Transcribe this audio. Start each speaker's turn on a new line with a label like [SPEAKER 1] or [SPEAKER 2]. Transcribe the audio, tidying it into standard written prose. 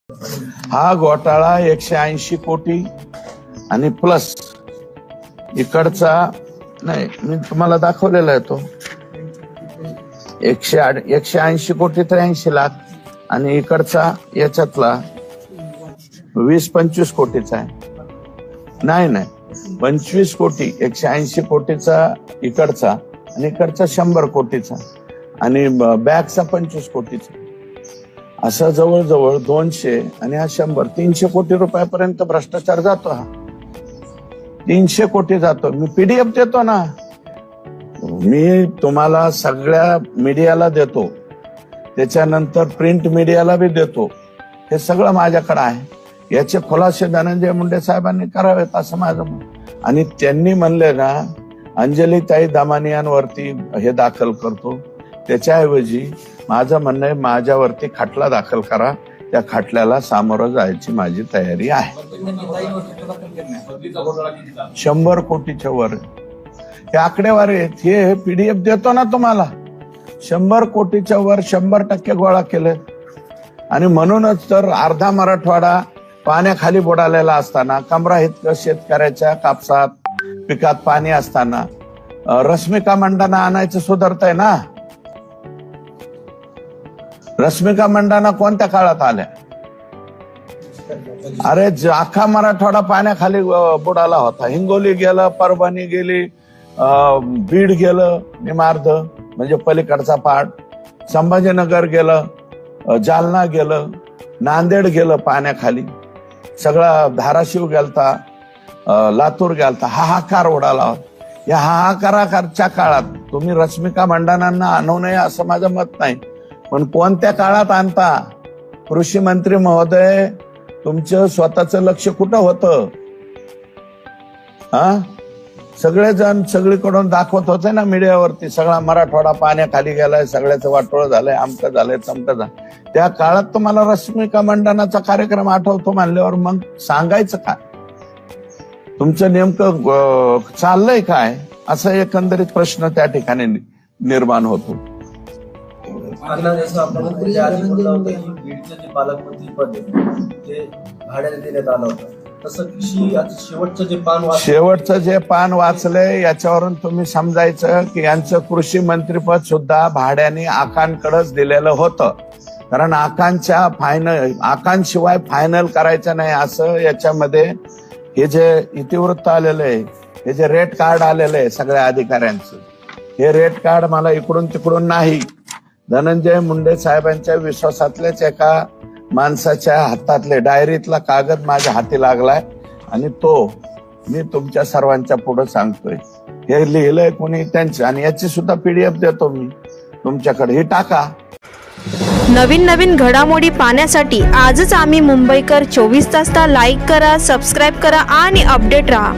[SPEAKER 1] हा घोटाळा 180 कोटी आणि प्लस इकडचा नाही, मी तुम्हाला दाखवलेला आहे तो 180 कोटी 83 लाख आणि इकडचा याच्यातला 20-25 कोटीचा आहे. नाही 25 कोटी 180 कोटीचा इकडचा आणि इकडचा 100 कोटीचा आणि बॅगचा 25 कोटीचा, असं जवळजवळ 200 आणि हा 100 300 कोटी रुपयापर्यंत भ्रष्टाचार जातो. हा 300 कोटी जातो. मी पीडीएफ देतो ना, मी तुम्हाला सगळ्या मीडियाला देतो, त्याच्यानंतर प्रिंट मीडियाला बी देतो. हे सगळं माझ्याकडे आहे. याचे खुलासे धनंजय मुंडे साहेबांनी करावेत असं माझं मत. आणि त्यांनी म्हणले ना अंजलीताई दामानियांवरती हे दाखल करतो, त्याच्याऐवजी माझं म्हणणं आहे माझ्यावरती खटला दाखल करा. त्या खटल्याला सामोरं जायची माझी तयारी आहे. 100 कोटीच्या वर हे आकडेवारी आहेत. हे पीडीएफ देतो ना तुम्हाला. 100 कोटीच्या वर 100% गोळा केले. आणि म्हणूनच तर अर्धा मराठवाडा पाण्याखाली बुडालेला असताना, कमरा इतकं शेतकऱ्याच्या कापसात पिकात पाणी असताना रश्मिका मंडाना आणायचं सुधारतंय ना. रश्मिका मंडाना कोणत्या काळात आल्या? अरे अख्खा मराठवाडा पाण्याखाली बुडाला होता. हिंगोली गेलं, परभणी गेली, बीड गेलं निमार्ध म्हणजे पलीकडचा पाठ, संभाजीनगर गेलं, जालना गेलं, नांदेड गेलं पाण्याखाली, सगळा धाराशिव गेलता, लातूर गेलता. हाहाकार उडाला. या हाहाकाराच्या काळात तुम्ही रश्मिका मंडानांना आणू नये असं माझं मत नाही, पण कोणत्या काळात आणता? कृषी मंत्री महोदय, तुमचं स्वतःचं लक्ष कुठं होतं? सगळेजण सगळीकडून दाखवत होते ना मीडियावरती, सगळा मराठवाडा पाण्याखाली गेलाय, सगळ्याचं वाटोळ झालंय, आमचं झालंय, तमकं झालं. त्या काळात तुम्हाला रश्मिका मंडानाचा कार्यक्रम आठवतो म्हणल्यावर मग सांगायचं काय? तुमचं नेमकं चाललंय काय? असा एकंदरीत प्रश्न त्या ठिकाणी निर्माण होतो.
[SPEAKER 2] पालकमंत्री पद ते भाड्याने देण्यात आलं होतं, तसं
[SPEAKER 1] शेवटचं जे पान वाचलंय याच्यावरून तुम्ही समजायचं की यांचं कृषी मंत्रीपद सुद्धा भाड्याने आकांकडेच दिलेलं होतं. कारण आकांशिवाय फायनल करायचं नाही असं याच्यामध्ये हे जे इतिवृत्त आलेलं आहे, हे जे रेट कार्ड आलेलं आहे सगळ्या अधिकाऱ्यांचं, हे रेट कार्ड मला इकडून तिकडून नाही, धनंजय मुंडे साहेबांच्या विश्वासातल्याच एका माणसाच्या हातातले डायरीतला कागद माझ्या हाती लागलाय आणि तो मी तुमच्या सर्वांच्या पुढे सांगतोय. हे लिहिलंय कोणी त्यांचं आणि याची सुद्धा पीडीएफ देतो मी तुमच्याकडे. हे टाका.
[SPEAKER 3] नवीन घडामोडी पाहण्यासाठी आजच आम्ही मुंबईकर 24 तासला लाईक करा, सबस्क्राईब करा आणि अपडेट रहा.